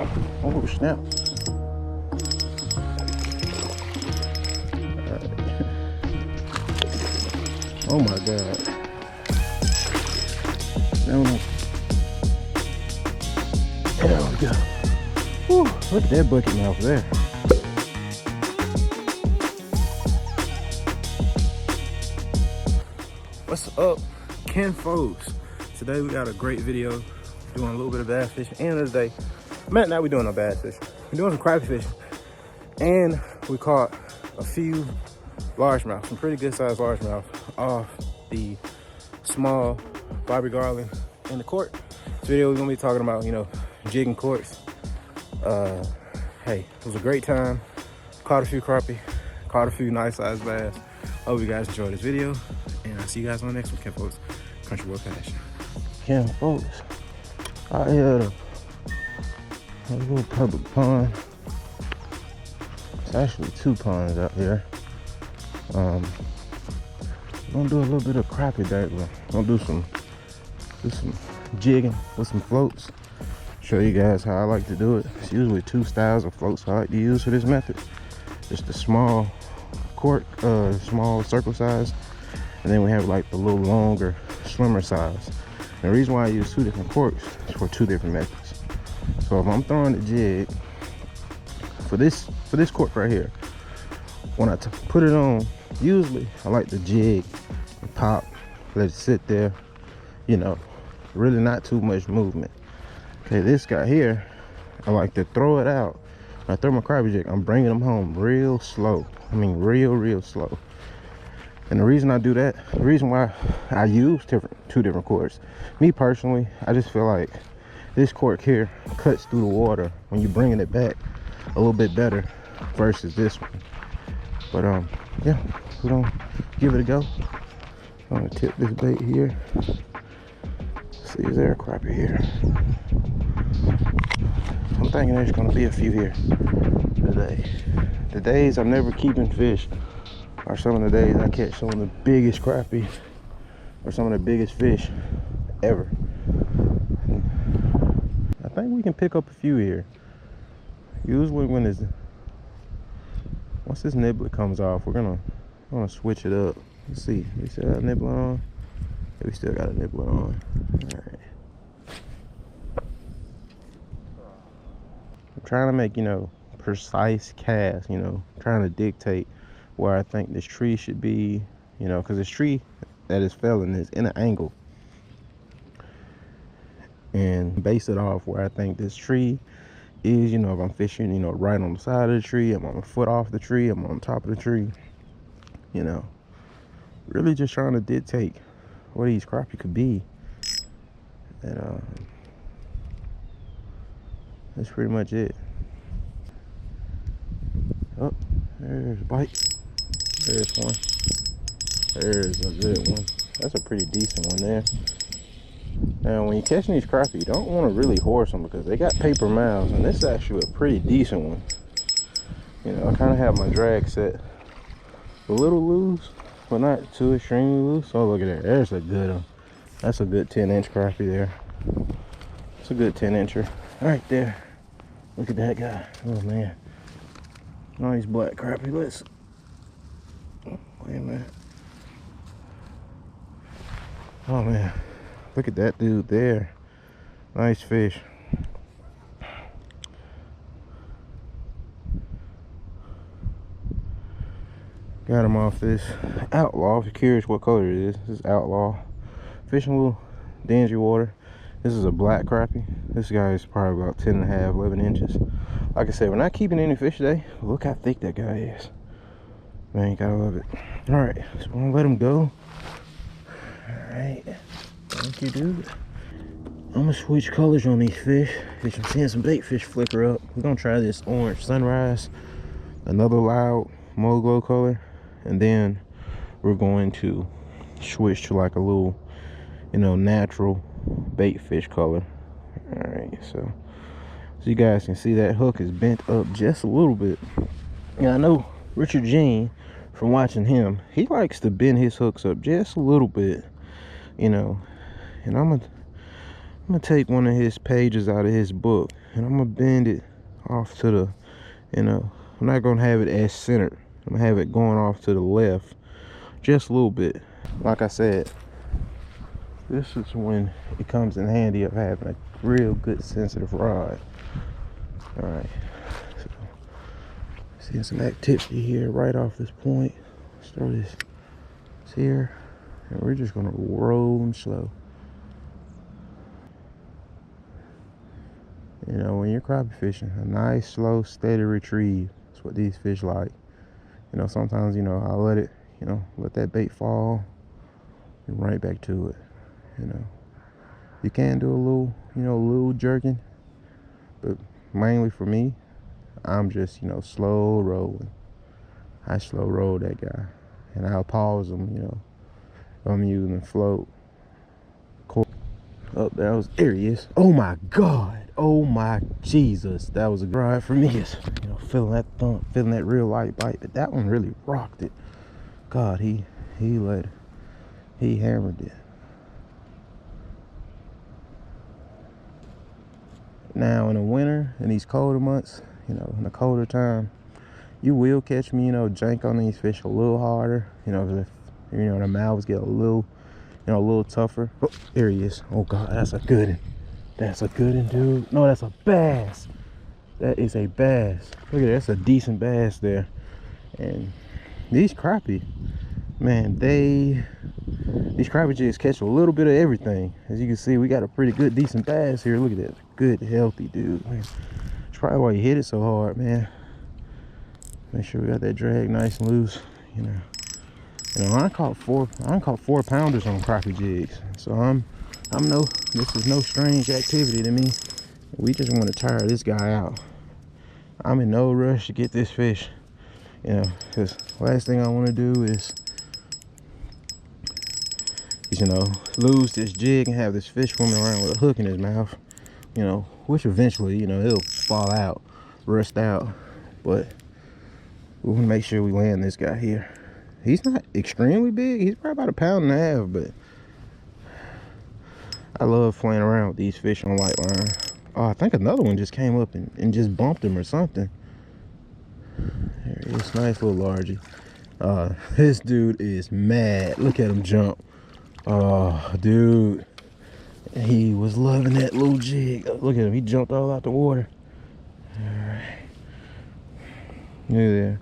Oh snap. Oh my god. No. There we go. Whew, look at that bucket mouth there. What's up, Ken folks? Today we got a great video doing a little bit of bass fishing, and today, now we're doing no bass fishing. We're doing some crappie fishing, and we caught a few largemouth, some pretty good sized largemouth off the small Bobby Garland in the court. This video we're gonna be talking about, you know, jigging courts. Hey, it was a great time. Caught a few crappie, caught a few nice sized bass. Hope you guys enjoyed this video, and I'll see you guys on the next one, Ken folks. Country Boy Passion. Ken folks, I had a little public pond. It's actually two ponds out here. I'm gonna do a little bit of crappie today. I'm gonna do some jigging with some floats. Show you guys how I like to do it. It's usually two styles of floats I like to use for this method. It's the small cork, small circle size, and then we have like the little longer swimmer size. And the reason why I use two different corks is for two different methods. So if I'm throwing the jig for this cork right here, when I put it on, usually I like to jig and pop, let it sit there, you know, really not too much movement. Okay, this guy here, I like to throw it out. When I throw my crappie jig, I'm bringing them home real slow. I mean real slow. And the reason I do that, the reason why I use two different corks, me personally, I just feel like this cork here cuts through the water when you're bringing it back a little bit better versus this one. But yeah, we're gonna give it a go. I'm gonna tip this bait here. Let's see, is there a crappie here? I'm thinking there's gonna be a few here today. The days I'm never keeping fish are some of the days I catch some of the biggest crappie or some of the biggest fish ever. I think we can pick up a few here. Usually once this nibbler comes off, we're gonna switch it up. Let's see, we still got a nibbler on? Yeah, we still got a nibbler on. Alright. I'm trying to make, you know, precise casts, you know, trying to dictate where I think this tree should be, you know, because this tree that is felling is in an angle, and base it off where I think this tree is. You know, if I'm fishing, you know, right on the side of the tree, I'm on a foot off the tree, I'm on top of the tree, you know, really just trying to dictate where these crappie could be. And that's pretty much it. Oh, there's a bite. There's one. There's a good one. That's a pretty decent one there. Now, when you're catching these crappie, you don't want to really horse them because they got paper mouths, and this is actually a pretty decent one. You know, I kind of have my drag set a little loose, but not too extremely loose. Oh, look at that. There's a good one. That's a good 10-inch crappie there. It's a good 10-incher right there. Look at that guy. Oh, man. Nice black crappie. Let's... Wait a minute. Oh man, look at that dude there. Nice fish. Got him off this Outlaw. If you're curious what color it is, this is Outlaw. Fishing a little dingy water. This is a black crappie. This guy is probably about 10 and a half, 11 inches. Like I said, we're not keeping any fish today. Look how thick that guy is. Man, you gotta love it. All right, so we're gonna let him go. All right, thank you, dude. I'm gonna switch colors on these fish. I'm seeing some bait fish flicker up. We're gonna try this orange sunrise, another loud Mogo color, and then we're going to switch to like a little, you know, natural bait fish color. All right, so you guys can see that hook is bent up just a little bit. Yeah, I know Richard Jean, from watching him, he likes to bend his hooks up just a little bit, you know. And I'm gonna take one of his pages out of his book and I'm gonna bend it off to the, I'm not gonna have it as centered. I'm gonna have it going off to the left just a little bit. Like I said, this is when it comes in handy of having a real good sensitive rod. All right, so seeing some activity here right off this point. Let's throw this here, and we're just gonna roll them slow. When you're crappie fishing, a nice, slow, steady retrieve. That's what these fish like. Sometimes, I'll let it, let that bait fall and right back to it. You can do a little jerking, but mainly for me, I'm just, slow rolling. I slow roll that guy, and I'll pause him, if I'm using float. Oh, there he is. Oh my God. Oh my Jesus. That was a ride for me. Feeling that thump, feeling that real light bite, but that one really rocked it. God, he hammered it. Now in the winter, in these colder months, in the colder time, you will catch me, jank on these fish a little harder, if, the mouths get a little tougher. Oh, there he is. Oh God, that's a good one. That's a good one, dude. No, that's a bass. That is a bass. Look at that, that's a decent bass there. And these crappie, man, these crappie jigs catch a little bit of everything. As you can see, we got a pretty good, decent bass here. Look at that, good, healthy dude. Man, that's probably why you hit it so hard, man. Make sure we got that drag nice and loose. I caught 4 pounders on crappie jigs, so this is no strange activity to me. We just want to tire this guy out. I'm in no rush to get this fish, because last thing I want to do is lose this jig and have this fish swimming around with a hook in his mouth, which eventually, it'll fall out, rust out. But we want to make sure we land this guy here. He's not extremely big. He's probably about 1.5 pounds, but I love playing around with these fish on light line. Oh, I think another one just came up and just bumped him or something. There he is, nice little largie. This dude is mad. Look at him jump. Oh, dude. He was loving that little jig. Look at him, he jumped all out the water. All right. Look at that.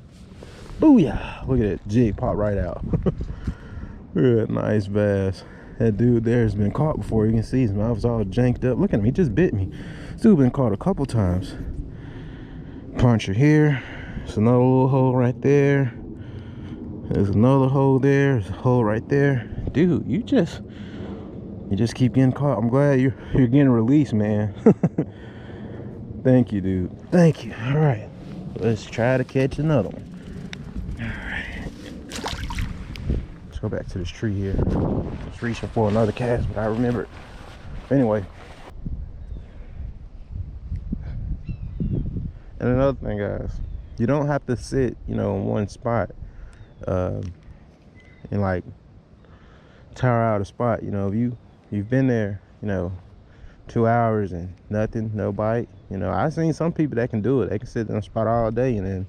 Booyah! Look at that jig pop right out. Look at that nice bass. That dude there has been caught before. You can see his mouth's all janked up. Look at him, he just bit me. This dude been caught a couple times. Puncher here. There's another little hole right there. There's another hole there. There's a hole right there. Dude, you just keep getting caught. I'm glad you're getting released, man. Thank you, dude. Thank you. All right, let's try to catch another one. All right, let's go back to this tree here. Just reaching for another cast, but I remember it. Anyway, and another thing, guys, you don't have to sit, in one spot and like tire out a spot. If you've been there, 2 hours and nothing, no bite. I've seen some people that can do it. They can sit in a spot all day, and then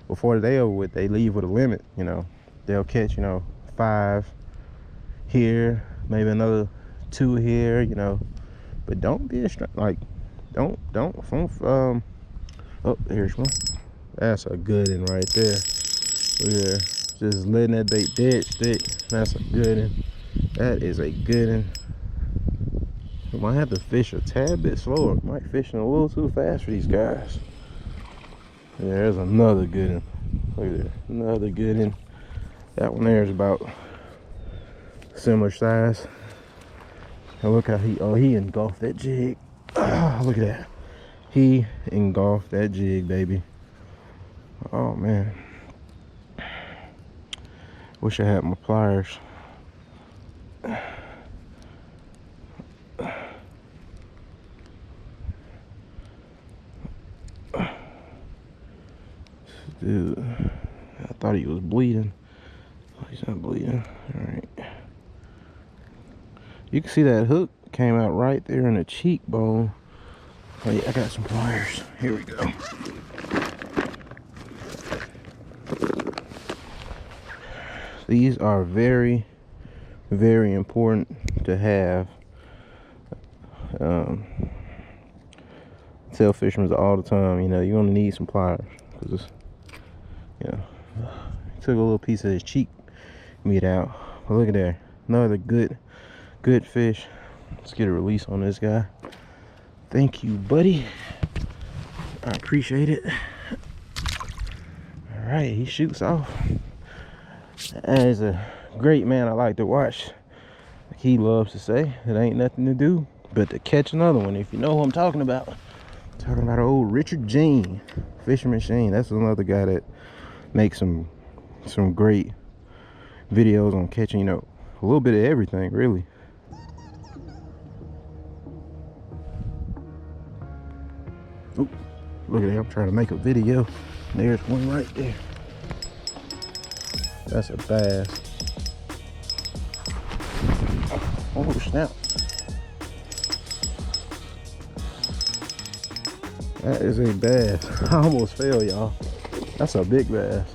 before the day over with, they leave with a limit. They'll catch 5 here, maybe another 2 here. But don't be a don't oh, here's one. That's a good one right there. Look at there. Just letting that bait dead stick. That's a good one. That is a good one. I might have to fish a tad bit slower. Might fishing a little too fast for these guys. Yeah, there's another good one. Look at there. Another good one. That one there is about similar size. And look how he engulfed that jig. Ah, look at that. He engulfed that jig, baby. Oh man. Wish I had my pliers. Dude, I thought he was bleeding. Oh, he's not bleeding. All right. You can see that hook came out right there in the cheekbone. Oh yeah, I got some pliers. Here we go. These are very, very important to have. Tell fishermen all the time, you know, you're gonna need some pliers, because it's, you know, took a little piece of his cheek meat out. But look at there, another good fish. Let's get a release on this guy. Thank you, buddy. I appreciate it. All right, he shoots off. That is a great man I like to watch. Like he loves to say, it ain't nothing to do but to catch another one. If you know who I'm talking about. I'm talking about old Richard Jean, Fisherman Shane. That's another guy that makes some great videos on catching, you know, a little bit of everything, really. Oop, look at that, I'm trying to make a video. There's one right there. That's a bass. Oh snap. That is a bass. I almost fell, y'all. That's a big bass.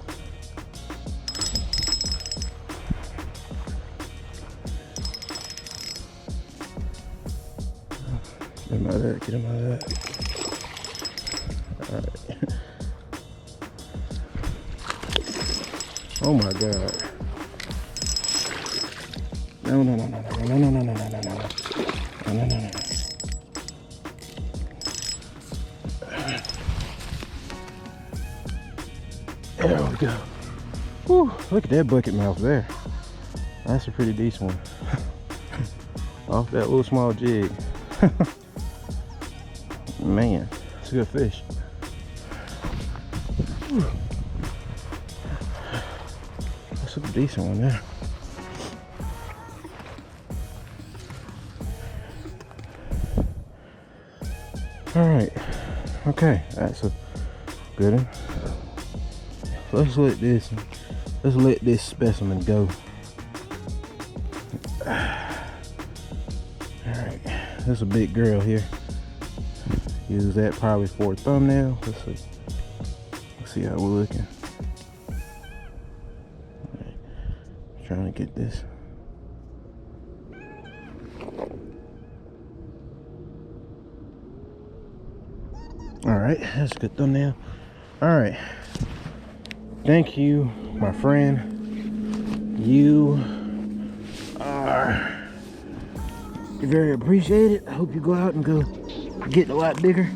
Get him out of that, get him out of that. Alright. Oh my God. No. There we go. Whew, look at that bucket mouth there. That's a pretty decent one. Off that little small jig. Man, it's a good fish. Whew. That's a decent one there. All right, okay, that's a good one. Let's let this specimen go. All right, there's a big girl here. Use that probably for a thumbnail. Let's see how we're looking. Right. Trying to get this. All right, that's a good thumbnail. All right, thank you, my friend. You are very appreciated. I hope you go out and go get a lot bigger.